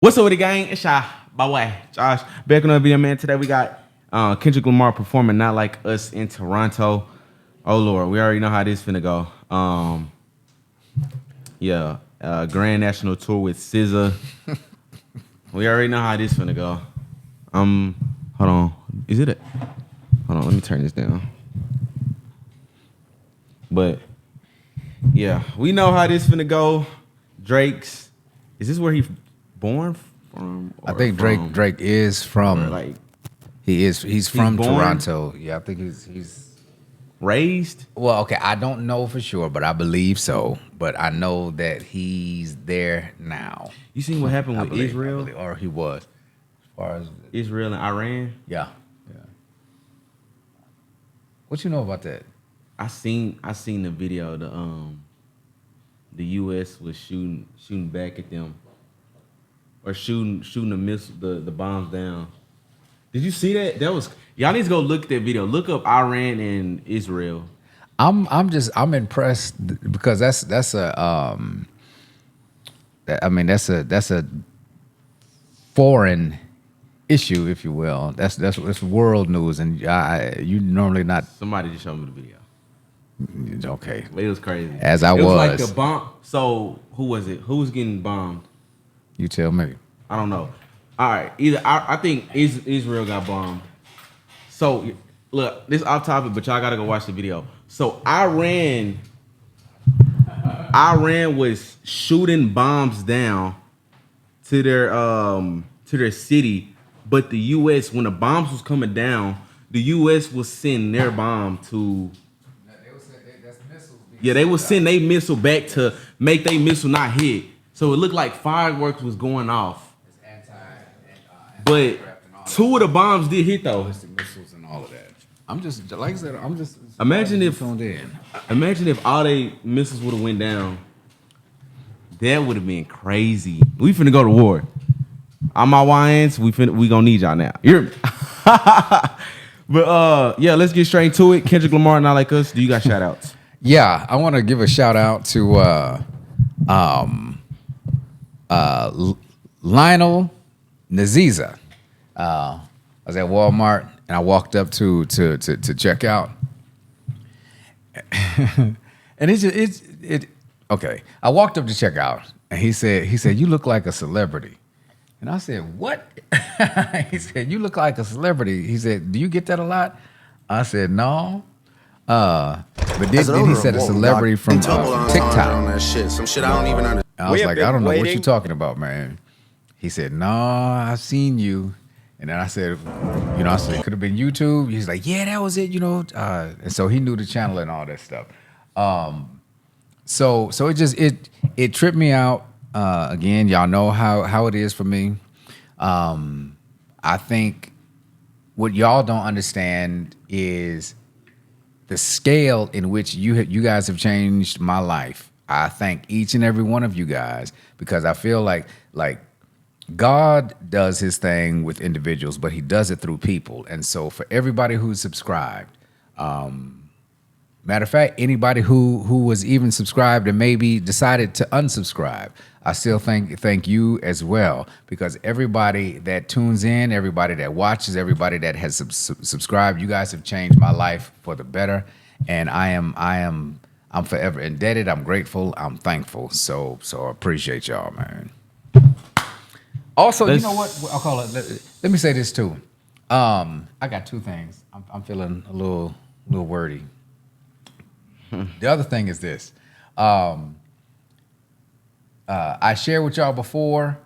What's up with the gang? It's Shy, by way, Josh. Back on another video, man. Today we got Kendrick Lamar performing Not Like Us in Toronto. Oh, Lord. We already know how this finna go. Grand National Tour with SZA. We already know how this finna go. Hold on. Is it a... Hold on, let me turn this down. But, yeah, we know how this finna go. Drake's... Is this where he... born from? I think Drake is from like he's from born? Toronto. Yeah, I think he's raised. well, okay, I don't know for sure, but I believe so. But I know that he's there now. You seen what happened with Israel? Or he was, as far as Israel and Iran. yeah. What you know about that? I seen the video. The U.S. was shooting back at them. Or shooting the bombs down. Did you see that? That was y'all need to go look at that video. Look up Iran and Israel. I'm impressed because that's a foreign issue, if you will. That's world news, and you normally not. Somebody just showed me the video. Okay, It was crazy. As I it was like the bomb. So who was it? Who was getting bombed? You tell me. I don't know. All right, I think Israel got bombed. So look, this off topic, but y'all gotta go watch the video. So Iran was shooting bombs down to their city, but the U.S. when the bombs was coming down, the U.S. was sending their bomb to. Yeah, they would send their missile back to make their missile not hit. So it looked like fireworks was going off. But two of the bombs did hit though. Missiles and all of that. I'm just like I said. I'm just Imagine if all they missiles would have went down. That would have been crazy. We finna go to war. All my YNs, we gonna need y'all now. But yeah, let's get straight to it. Kendrick Lamar, Not Like Us. Do you got shout outs? Yeah, I want to give a shout out to Lionel Naziza. I was at Walmart and I walked up to check out, and okay. I walked up to check out, and he said, "You look like a celebrity," and I said, "What?" He said, "You look like a celebrity." He said, "Do you get that a lot?" I said, "No." But then he said a celebrity from TikTok. Some shit I don't even understand. I was like, I don't know what you're talking about, man. He said, no, I've seen you. And then I said, I said, it could have been YouTube. He's like, yeah, that was it, And so he knew the channel and all that stuff. So it tripped me out. Again, y'all know how it is for me. I think what y'all don't understand is the scale in which you guys have changed my life. I thank each and every one of you guys because I feel like God does his thing with individuals, but he does it through people. And so for everybody who's subscribed, matter of fact, anybody who was even subscribed and maybe decided to unsubscribe, I still thank you as well, because everybody that tunes in, everybody that watches, everybody that has subscribed, you guys have changed my life for the better, and I'm forever indebted. I'm grateful. I'm thankful. So I appreciate y'all, man. Also, you know what? I'll call it. Let me say this too. I got two things. I'm feeling a little wordy. The other thing is this. I shared with y'all before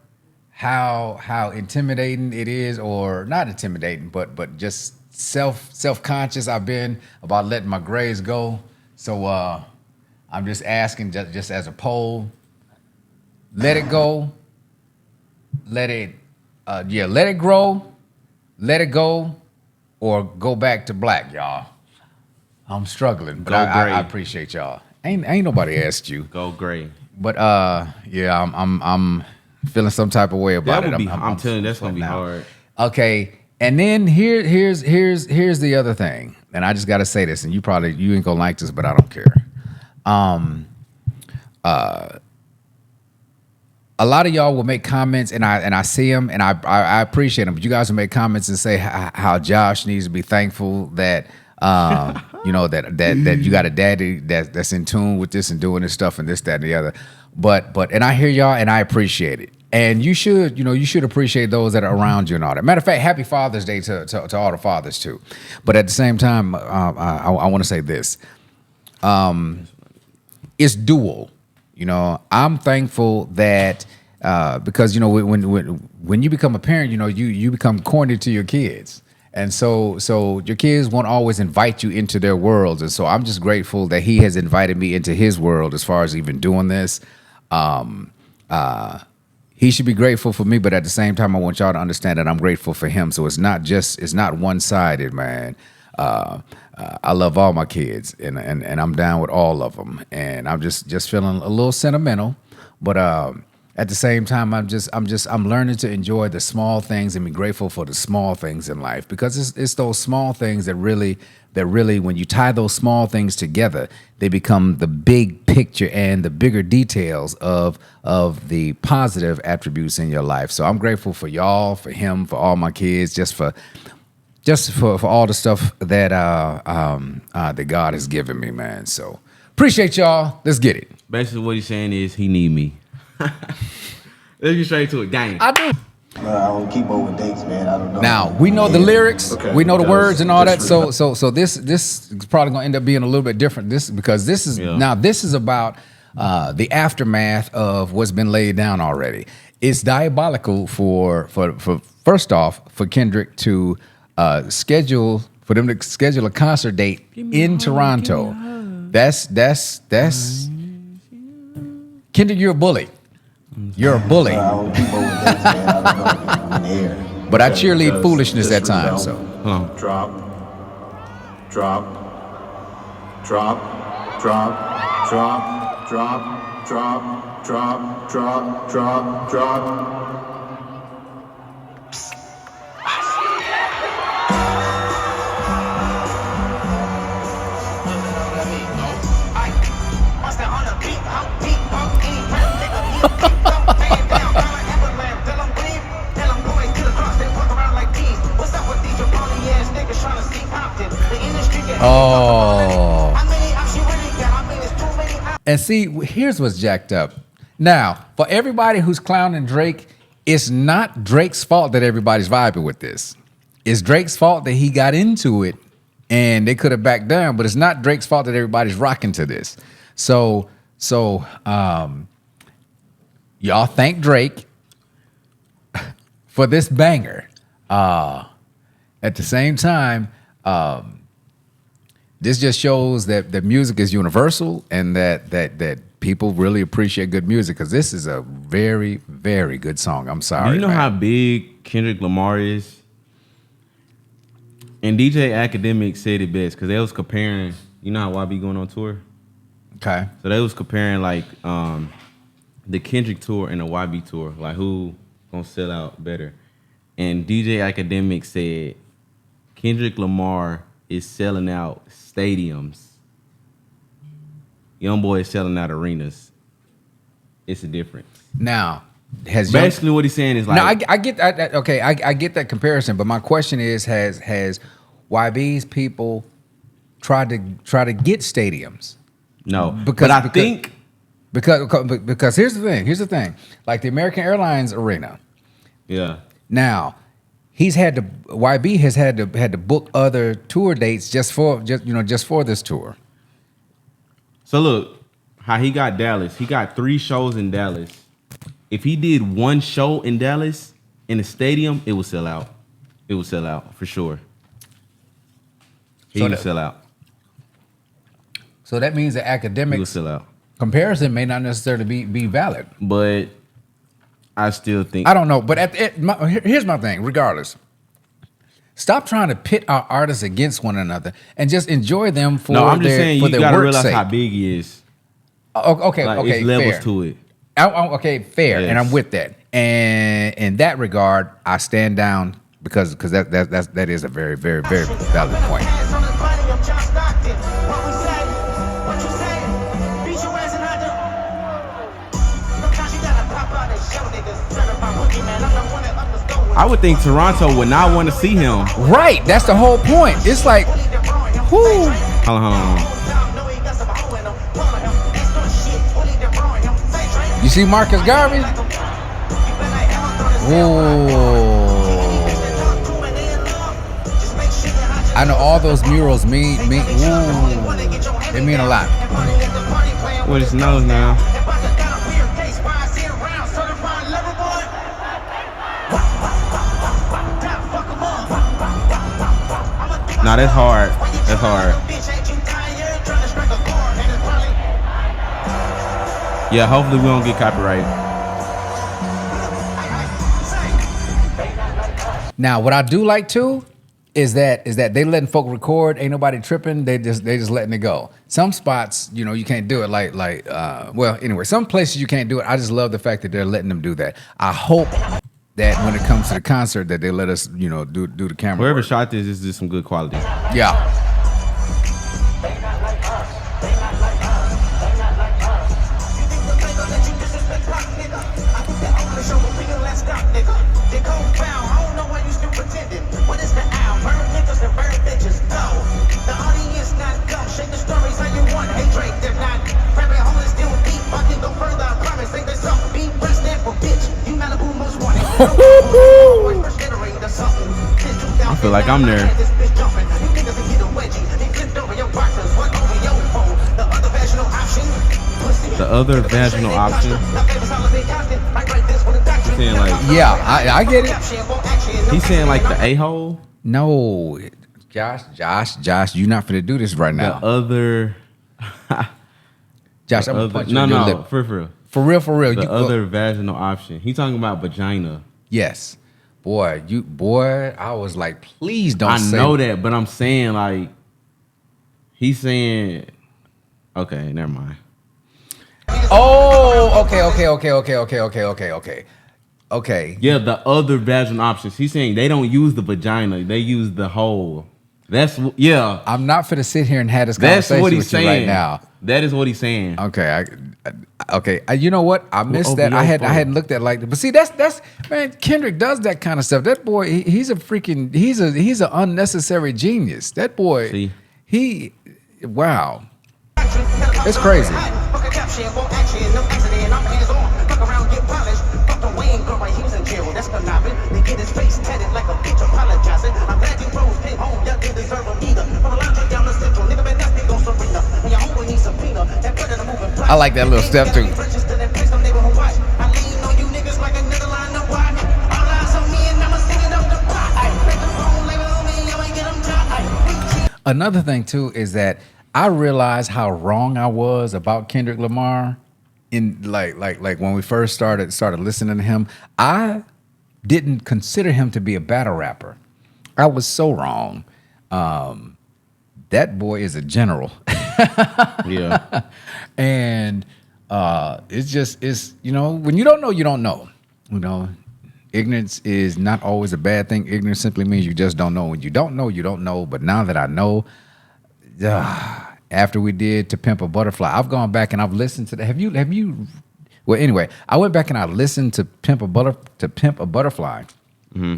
how intimidating it is, or not intimidating, but just self-conscious I've been about letting my grades go. So I'm just asking, just as a poll, let it go, let it grow, let it go, or go back to black, y'all. I'm struggling, but I appreciate y'all. Ain't nobody asked you. Go gray. But yeah, I'm feeling some type of way about it. I'm telling you, that's gonna be hard. Okay, and then here's the other thing, and I just got to say this, and you ain't gonna like this, but I don't care. A a lot of y'all will make comments, and I see them, and I appreciate them. But you guys will make comments and say how Josh needs to be thankful that you know that you got a daddy that's in tune with this and doing this stuff and this, that, and the other. But and I hear y'all, and I appreciate it. And you should appreciate those that are around you and all that. Matter of fact, happy Father's Day to all the fathers too. But at the same time, I want to say this: it's dual. You know, I'm thankful that because you know when you become a parent, you know you become corny to your kids, and so your kids won't always invite you into their worlds, and so I'm just grateful that he has invited me into his world as far as even doing this. He should be grateful for me, but at the same time, I want y'all to understand that I'm grateful for him. So it's not one-sided, man. I love all my kids, and I'm down with all of them, and I'm just feeling a little sentimental, but at the same time, I'm learning to enjoy the small things and be grateful for the small things in life, because it's those small things that really, when you tie those small things together, they become the big picture and the bigger details of the positive attributes in your life. So I'm grateful for y'all, for him, for all my kids, just for all the stuff that that God has given me, man. So appreciate y'all. Let's get it. Basically, what he's saying is he need me. Let's get straight to it. Gang. I do. I don't keep up with dates, man. I don't know. Now we know the lyrics, Okay, we know the words and all that. just So this is probably gonna end up being a little bit different. This is about the aftermath of what's been laid down already. It's diabolical for first off for Kendrick to schedule a concert date in Toronto. That's Kendrick, you're a bully. You're a bully. I don't keep up with dates, man. I don't know. In the air. But I cheerlead foolishness at times. So Drop, drop, drop, drop, drop, drop, drop, drop, drop, drop, drop. oh. And see, here's what's jacked up. Now, for everybody who's clowning Drake, it's not Drake's fault that everybody's vibing with this. It's Drake's fault that he got into it and they could have backed down, but it's not Drake's fault that everybody's rocking to this. So y'all thank Drake for this banger. At the same time, this just shows that music is universal and that people really appreciate good music, because this is a very, very good song. I'm sorry. Do you know how big Kendrick Lamar is? And DJ Academic said it best, because they was comparing, you know how YB going on tour? Okay. So they was comparing like the Kendrick tour and the YB tour, like who gonna sell out better. And DJ Academic said Kendrick Lamar is selling out stadiums. Young Boy is selling out arenas. It's a difference. Now, has basically what he's saying is like. Now I get that. Okay, I get that comparison, but my question is, has YB's people tried to get stadiums? No, because I think because here's the thing. Like the American Airlines Arena. Yeah. Now, YB has had to book other tour dates just for this tour. So look, how he got Dallas. He got 3 shows in Dallas. If he did 1 show in Dallas in the stadium, it would sell out. It would sell out for sure. He would sell out. So that means the academic comparison may not necessarily be valid. But I still think, I don't know. But here's my thing. Regardless, stop trying to pit our artists against one another and just enjoy them for I'm just saying you gotta realize sake. how big he is. Okay, like, okay, it's levels fair. to it. Okay, fair, Yes. and I'm with that. And in that regard, I stand down because that is a very, very, very valid point. I would think Toronto would not want to see him. Right. That's the whole point. It's like, whoo. Hold on. You see Marcus Garvey? Ooh. I know all those murals mean ooh, they mean a lot. With his nose now. Nah, that's hard. That's hard. Yeah, hopefully we don't get copyright. Now, what I do like too is that they letting folk record. Ain't nobody tripping. They just letting it go. Some spots, you know, you can't do it. Well, anyway, some places you can't do it. I just love the fact that they're letting them do that. I hope that when it comes to the concert, that they let us, you know, do the camera. Whoever work. shot this is some good quality. Yeah. I feel like I'm there. The other vaginal option. He's saying like, Yeah, I get it. he's saying like the a-hole. No, Josh, you're not finna do this right The now. other. Josh, I'm gonna punch you in your lip. for real. For real. The other vaginal option. He talking about vagina. Yes. Boy, I was like, please don't I say know that, but I'm saying like, he's saying, okay, never mind. Oh, okay. Yeah, the other vaginal options. He's saying they don't use the vagina; they use the hole. That's yeah. I'm not finna sit here and have this That's conversation what he's with you saying right now. That is what he's saying. Okay, you know what? I missed Over that. your I phone. hadn't looked at it like that. But see, that's man. Kendrick does that kind of stuff. That boy, he's an unnecessary genius. That boy, See? wow, it's crazy. I like that little step too. Another thing too is that I realized how wrong I was about Kendrick Lamar in like when we first started listening to him. I didn't consider him to be a battle rapper. I was so wrong. That boy is a general. Yeah. And it's you know, when you don't know, you don't know. You know, ignorance is not always a bad thing. Ignorance simply means you just don't know. When you don't know, you don't know. But now that I know, after we did To Pimp a Butterfly, I've gone back and I've listened to that. Have you? Well, anyway, I went back and I listened to Pimp a Butterfly. Mm-hmm.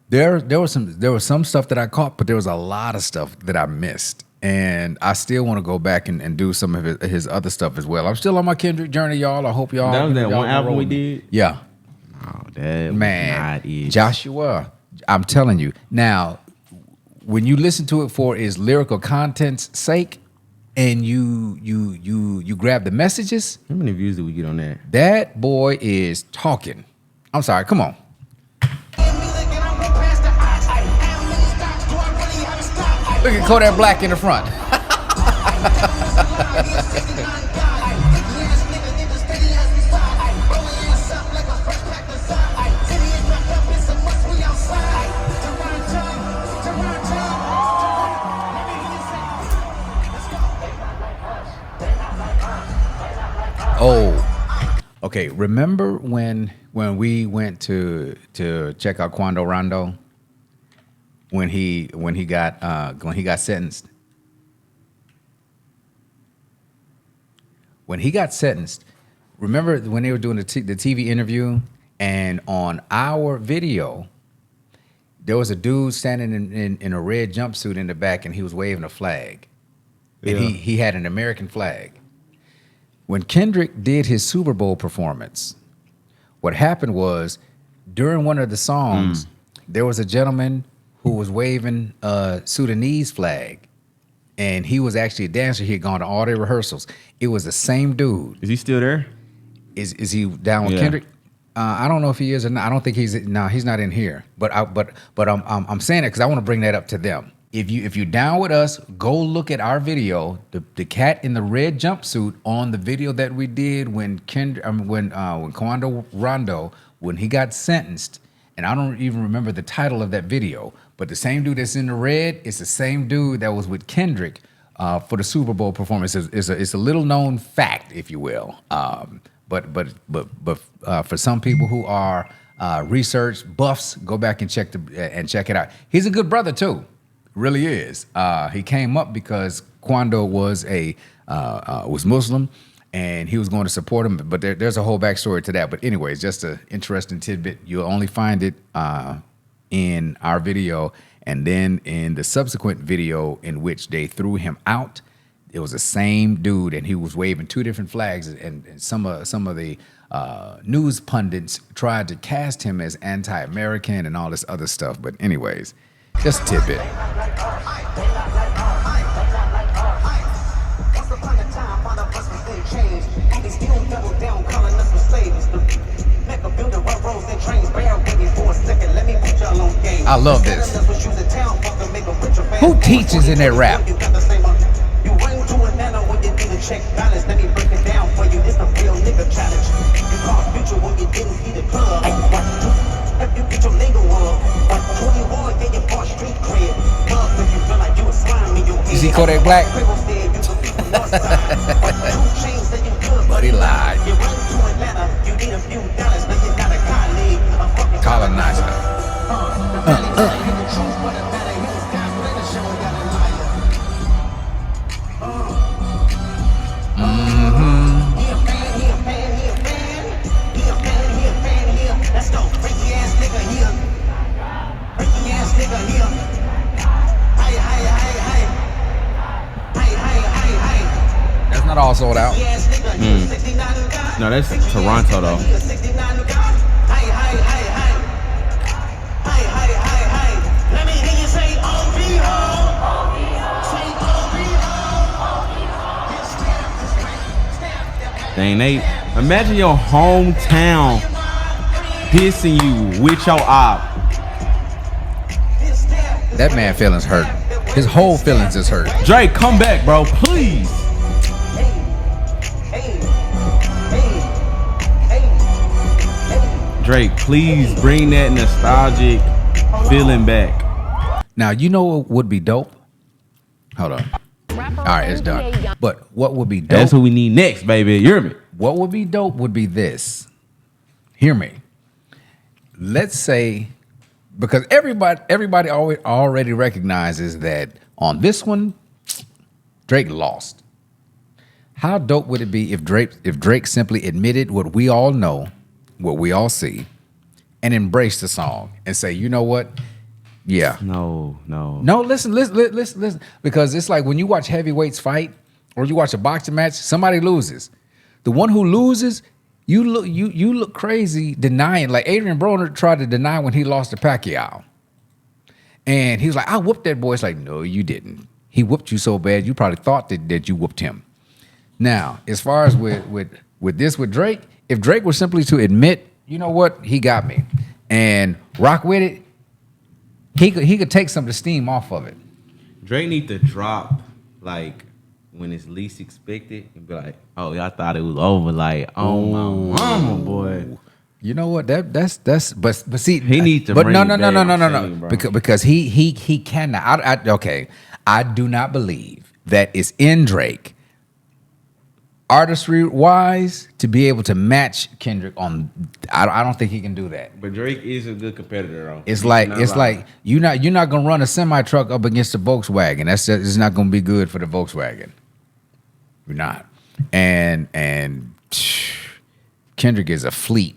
There was some stuff that I caught, but there was a lot of stuff that I missed. And I still want to go back and do some of his other stuff as well. I'm still on my Kendrick journey, y'all. I hope y'all. That was that y'all one album we roll with me. did? Yeah. Oh, that Man, was not it. Joshua, I'm telling you. Now, when you listen to it for its lyrical content's sake, and you grab the messages, How many views did we get on that? that boy is talking. I'm sorry, come on. Look at Kodak Black in the front. Oh, okay. Remember when we went to check out Quando Rondo when he got sentenced? When he got sentenced, remember when they were doing the TV interview And on our video, there was a dude standing in a red jumpsuit in the back, and he was waving a flag. And Yeah. he had an American flag. When Kendrick did his Super Bowl performance, what happened was during one of the songs, there was a gentleman who was waving a Sudanese flag. And he was actually a dancer. He had gone to all their rehearsals. It was the same dude. Is he still there? Is he down with Yeah. Kendrick? I don't know if he is or not. I don't think he's not in here. But I'm saying it because I want to bring that up to them. If you're down with us, go look at our video. The cat in the red jumpsuit on the video that we did when Quando Rondo, when he got sentenced, and I don't even remember the title of that video. But the same dude that's in the red is the same dude that was with Kendrick for the Super Bowl performance. It's a little known fact, if you will. But for some people who are research buffs, go back and check it out. He's a good brother too, really is. He came up because Quando was was Muslim, and he was going to support him. But there's a whole backstory to that. But anyways, just an interesting tidbit. You'll only find it in our video, and then in the subsequent video in which they threw him out. It was the same dude, and he was waving two different flags, and some of the news pundits tried to cast him as anti-American and all this other stuff. But anyways, just a tidbit. I love this. Who teaches in that rap? Check balance, let me break it down for you. It's the real nigga challenge. You call future when you didn't see the club. If you get your nigga up, 21, get your bar street cred. Love if you feel like you a slime in your head. You see Kodak Black? But he lied. You run to Atlanta, you need a few dollars, but you got a colleague, a fucking Colonizer. That's not all sold out. No, that's Toronto though. Dang, Nate. Imagine your hometown dissing you with your op. That man feelings hurt. His whole feelings is hurt. Drake, come back, bro, please. Drake, please bring that nostalgic feeling back. Now, you know what would be dope? Hold on. All right, it's done. But what would be dope? That's what we need next, baby. You hear me? What would be dope would be this. Hear me. Let's say, because everybody already recognizes that on this one, Drake lost. How dope would it be if Drake simply admitted what we all know, what we all see, and embraced the song and say, you know what? Yeah. No. Listen. Because it's like when you watch heavyweights fight or you watch a boxing match, somebody loses. The one who loses, you look crazy denying. Like Adrian Broner tried to deny when he lost to Pacquiao. And he was like, I whooped that boy. It's like, no, you didn't. He whooped you so bad, you probably thought that you whooped him. Now, as far as with Drake, if Drake were simply to admit, you know what, he got me, and rock with it, he could take some of the steam off of it. Drake need to drop like when it's least expected and be like, oh, y'all thought it was over. Like, oh my mama, boy. You know what? That's but see, He needs to but bring no, it back, I'm telling you, no. bro. Because he cannot. Okay, I do not believe that it's in Drake, artistry wise, to be able to match Kendrick on. I don't think he can do that. But Drake is a good competitor, though. It's like you're not gonna run a semi truck up against a Volkswagen. It's not gonna be good for the Volkswagen. You're not. And Kendrick is a fleet.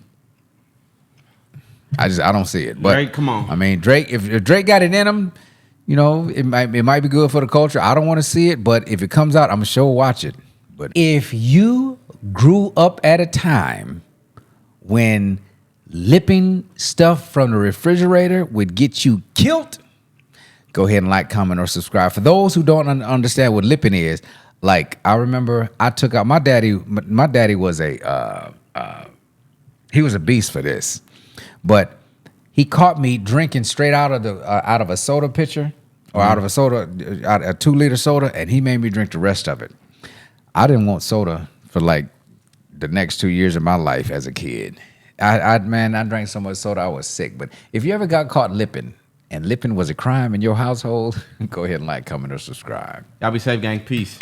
I don't see it. But Drake, come on. I mean, Drake. If Drake got it in him, you know, it might be good for the culture. I don't want to see it, but if it comes out, I'm sure watch it. But if you grew up at a time when lipping stuff from the refrigerator would get you killed, go ahead and like, comment, or subscribe. For those who don't understand what lipping is, like I remember I took out my daddy. My daddy was he was a beast for this, but he caught me drinking straight out of a soda pitcher or out of a 2-liter soda, and he made me drink the rest of it. I didn't want soda for like the next 2 years of my life as a kid. I drank so much soda I was sick. But if you ever got caught lipping, and lipping was a crime in your household, go ahead and like, comment, or subscribe. Y'all be safe, gang. Peace.